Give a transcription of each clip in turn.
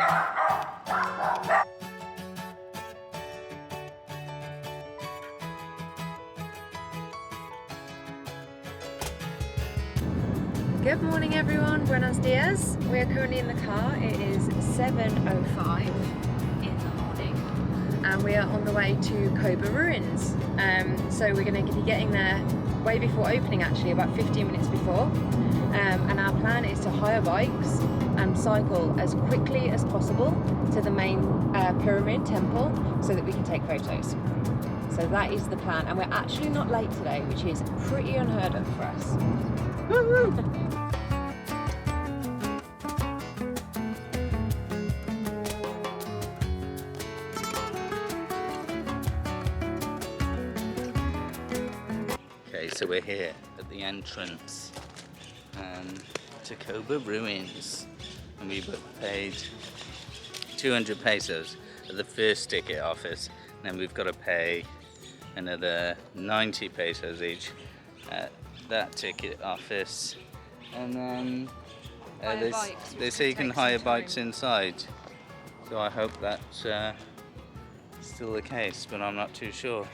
Good morning everyone, buenos dias. We're currently in the car. It is 7:05 in the morning and we are on the way to Coba Ruins. So we're going to be getting there way before opening, actually about 15 minutes before. And our plan is to hire bikes and cycle as quickly as possible to the main pyramid temple so that we can take photos. So that is the plan, and we're actually not late today, which is pretty unheard of for us. Woo-hoo! Okay, so we're here at the entrance to Coba Ruins, and we paid 200 pesos at the first ticket office, and then we've got to pay another 90 pesos each at that ticket office, and then they say you can hire bikes inside, so I hope that's still the case, but I'm not too sure.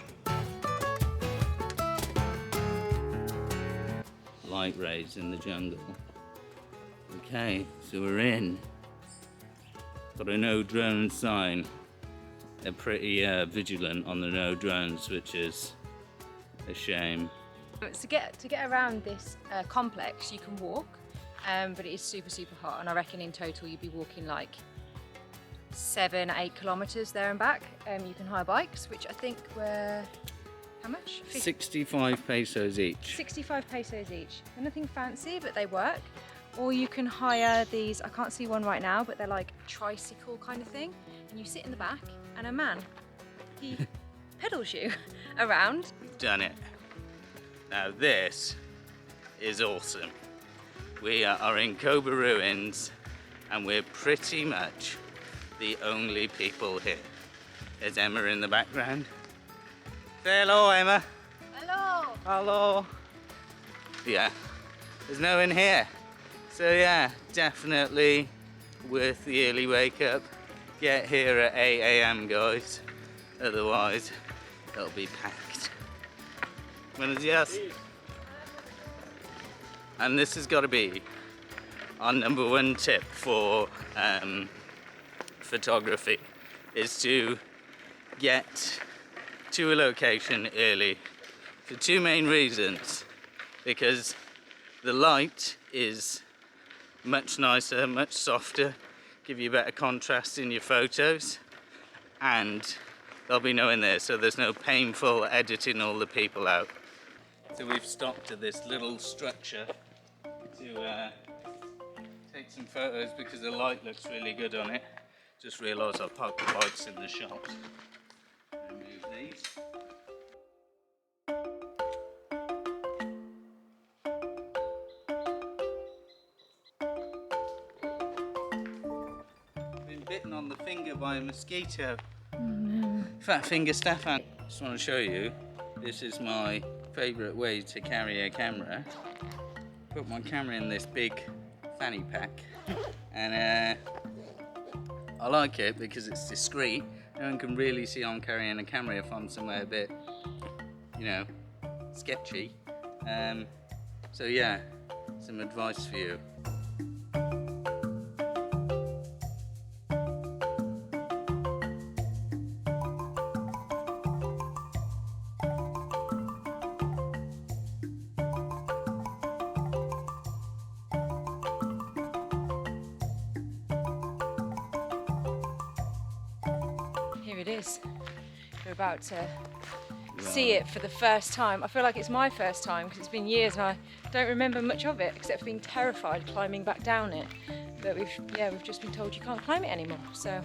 Light rays in the jungle. Okay, so we're in. Got a no drone sign. They're pretty vigilant on the no drones, which is a shame. To get around this complex, you can walk, but it is super hot, and I reckon in total you'd be walking like 7-8 kilometers there and back. You can hire bikes, which I think were how much? 65 pesos each. 65 pesos each. They're nothing fancy, but they work. Or you can hire these, I can't see one right now, but they're like tricycle kind of thing. And you sit in the back and a man, he pedals you around. We've done it. Now this is awesome. We are in Coba Ruins and we're pretty much the only people here. There's Emma in the background. Say hello, Emma. Hello. Hello. Yeah, there's no one here. So yeah, definitely worth the early wake up. Get here at 8 AM guys, otherwise it'll be packed. Buenos dias. And this has got to be our #1 tip for photography, is to get to a location early for two main reasons. Because the light is much nicer, much softer, give you better contrast in your photos, and there'll be no one there, so there's no painful editing all the people out. So we've stopped at this little structure to take some photos because the light looks really good on it. Just realised I parked the bikes in the shop. Remove these. Been bitten on the finger by a mosquito. Oh no. Fat finger Stefan. Just want to show you, this is my favourite way to carry a camera. Put my camera in this big fanny pack, and I like it because it's discreet. No one can really see I'm carrying a camera if I'm somewhere a bit, you know, sketchy. So yeah, some advice for you. Here it is. We're about to see it for the first time. I feel like it's my first time because it's been years and I don't remember much of it except for being terrified climbing back down it. But we've just been told you can't climb it anymore. So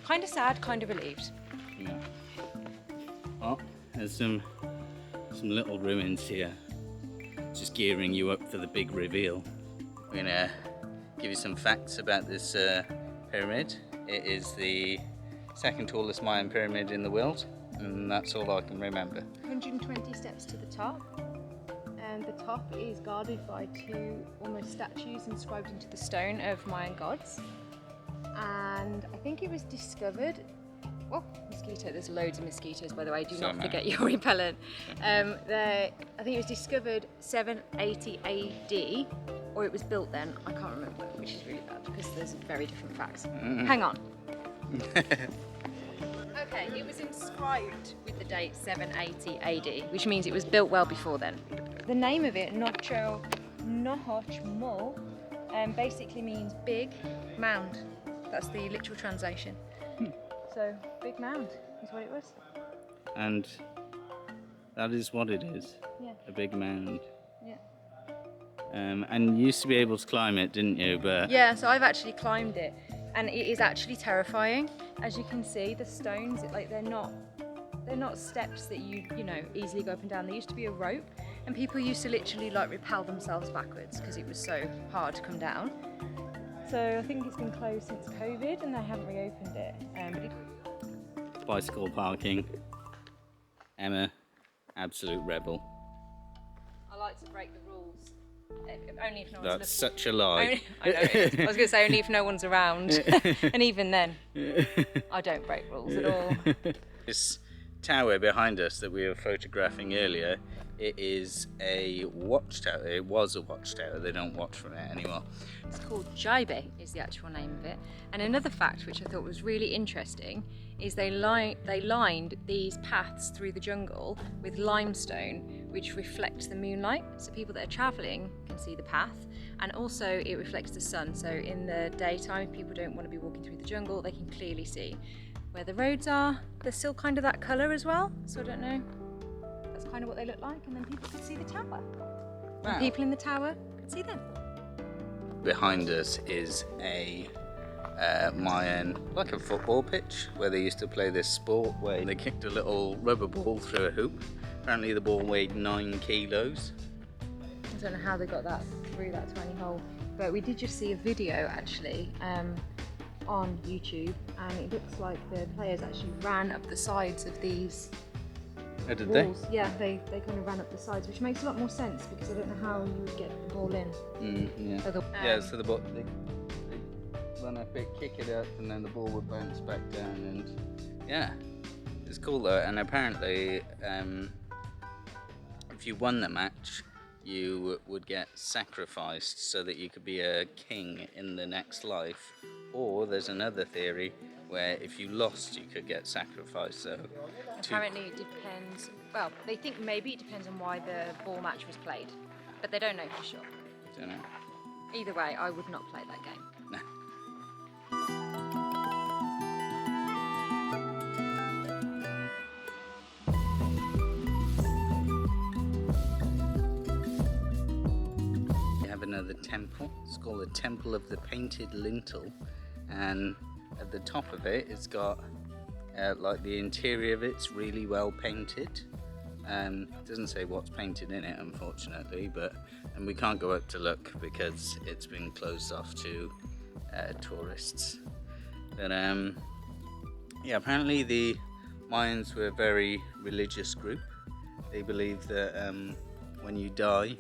kind of sad, kind of relieved. Yeah. Well, there's some little ruins here, just gearing you up for the big reveal. We're gonna give you some facts about this pyramid. It is the second tallest Mayan pyramid in the world, and that's all I can remember. 120 steps to the top, and the top is guarded by two almost statues inscribed into the stone of Mayan gods. and I think it was discovered. Oh, mosquito! There's loads of mosquitoes, by the way. Do So not many. forget your repellent. I think it was discovered 780 AD, or it was built then. I can't remember, which is really bad because there's very different facts. Hang on. Okay, it was inscribed with the date 780 AD, which means it was built well before then. The name of it, Nohoch Mul, basically means big mound. That's the literal translation. So, big mound is what it was. And that is what it is. Yeah. A big mound. Yeah. And you used to be able to climb it, didn't you? But Yeah, so I've actually climbed it, and it is actually terrifying. As you can see, the stones, like they're not steps that you know easily go up and down. There used to be a rope, and people used to literally like rappel themselves backwards because it was so hard to come down. So I think it's been closed since COVID, and they haven't reopened it. bicycle parking. Emma, absolute rebel. I like to break the rules, only if no one's That's such a lie. I know it is. I was going to say only if no one's around, and even then, I don't break rules at all. This tower behind us that we were photographing earlier, it is a watchtower. It was a watchtower. They don't watch from it anymore. It's called Jaibe, is the actual name of it. And another fact which I thought was really interesting is they lined these paths through the jungle with limestone, which reflects the moonlight. So people that are travelling can see the path, and also it reflects the sun. So in the daytime, if people don't want to be walking through the jungle, they can clearly see where the roads are. They're still kind of that colour as well, so I don't know. That's kind of what they look like, and then people could see the tower. Wow. And people in the tower could see them. Behind us is a Mayan, like a football pitch, where they used to play this sport where they kicked a little rubber ball through a hoop. Apparently the ball weighed 9 kilos. I don't know how they got that through that tiny hole, but we did just see a video actually on YouTube, and it looks like the players actually ran up the sides of these Oh, did walls. Yeah, they kind of ran up the sides, which makes a lot more sense because I don't know how you would get the ball in. Yeah. Yeah, so the ball, they run up it, kick it up, and then the ball would bounce back down, and yeah, it's cool though. And apparently, if you won the match, you would get sacrificed so that you could be a king in the next life. Or there's another theory where if you lost, you could get sacrificed. So apparently it depends. Well, they think maybe it depends on why the ball match was played, but they don't know for sure. Don't know. Either way, I would not play that game. No. We have another temple. It's called the Temple of the Painted Lintel, and at the top of it, it's got like the interior of it's really well painted. It doesn't say what's painted in it, unfortunately, and we can't go up to look because it's been closed off to tourists. But yeah, apparently the Mayans were a very religious group. They believe that when you die,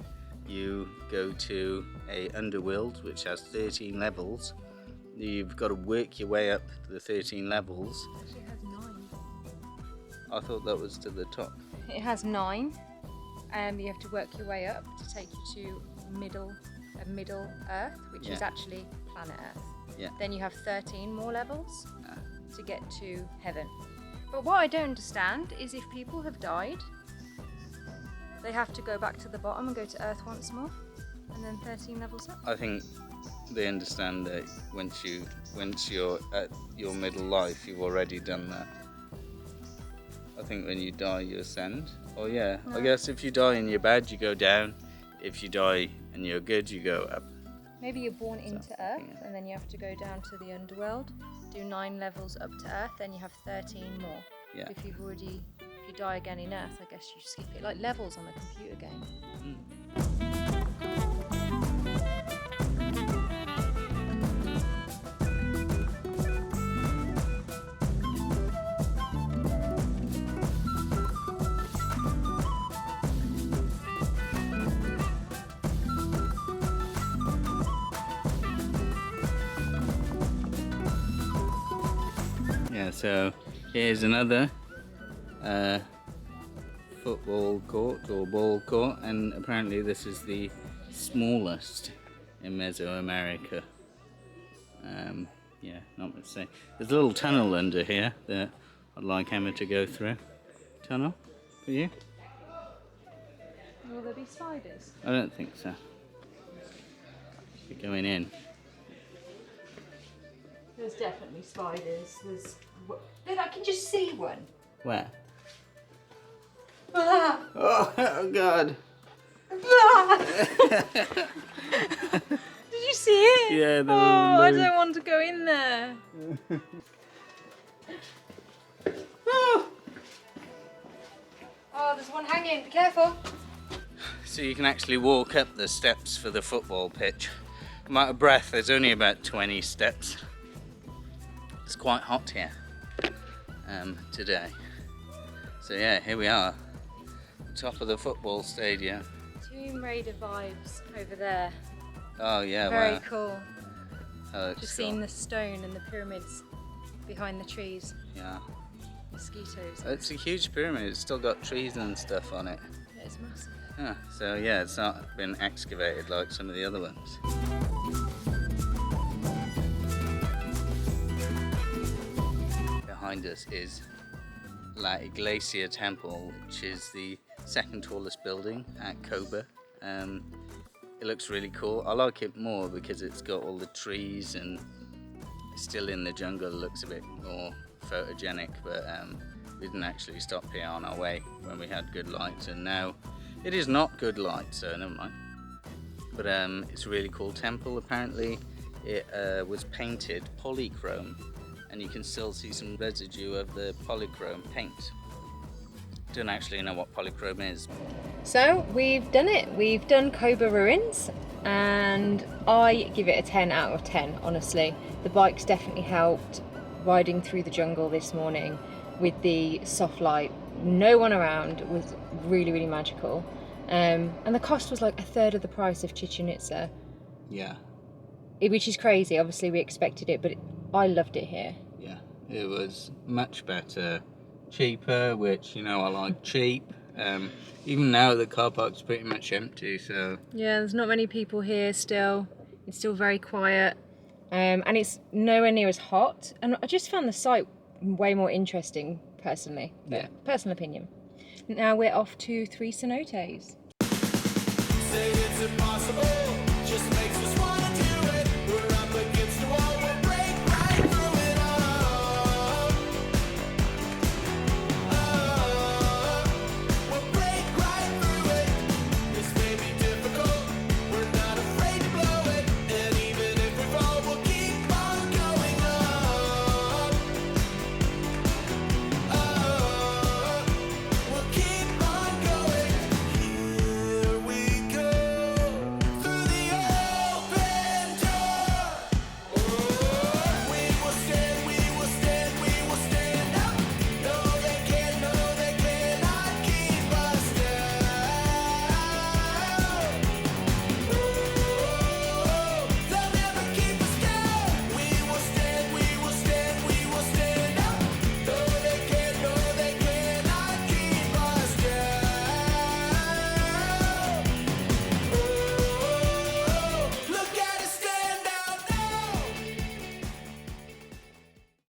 you go to a underworld which has 13 levels. You've got to work your way up the 13 levels. It actually has 9. I thought that was to the top. It has 9. You have to work your way up to take you to middle Earth, which is actually planet Earth. Yeah. Then you have 13 more levels to get to heaven. But what I don't understand is if people have died, they have to go back to the bottom and go to Earth once more, and then 13 levels up. I think they understand that once you're at your middle life, you've already done that. I think when you die, you ascend. Oh yeah, I guess if you die and you're bad, you go down. If you die and you're good, you go up. Maybe you're born into Earth, and then you have to go down to the underworld, do 9 levels up to Earth, then you have 13 more. Yeah. If you die again in Earth, I guess you skip it, like levels on a computer game. Yeah, so here's another football court or ball court, and apparently this is the smallest in Mesoamerica. Yeah, not much to say. There's a little tunnel under here that I'd like Emma to go through. Tunnel for you? Will there be spiders? I don't think so. You're going in. There's definitely spiders. Look, I can just see one. Where? Ah! Oh God! Ah! Did you see it? Yeah, there Oh, was I don't want to go in there. Oh, there's one hanging. Be careful. So you can actually walk up the steps for the football pitch. I'm out of breath. There's only about 20 steps. It's quite hot here today. So yeah, here we are, top of the football stadium. Tomb Raider vibes over there. Oh yeah, Very wow. cool. Oh, Just seeing the stone and the pyramids behind the trees. Yeah. Mosquitoes. It's a huge pyramid. It's still got trees and stuff on it. It's massive. Yeah, so yeah, it's not been excavated like some of the other ones. Behind us is La Iglesia Temple, which is the second tallest building at Coba. It looks really cool. I like it more because it's got all the trees and it's still in the jungle. It looks a bit more photogenic, but we didn't actually stop here on our way when we had good light, and now it is not good light, so never mind. But it's a really cool temple. Apparently it was painted polychrome, and you can still see some residue of the polychrome paint. Don't actually know what polychrome is. So we've done it. We've done Coba Ruins, and I give it a 10 out of 10, honestly. The bikes definitely helped. Riding through the jungle this morning with the soft light, no one around, was really, really magical. And the cost was like a third of the price of Chichen Itza. Yeah. Which is crazy. Obviously we expected it, but I loved it here. Yeah, it was much better, cheaper, which, you know, I like cheap. Even now the car park's pretty much empty, so... Yeah, there's not many people here still. It's still very quiet. And it's nowhere near as hot. And I just found the site way more interesting, personally. Yeah. Personal opinion. Now we're off to 3 cenotes. Say it's impossible, just makes us want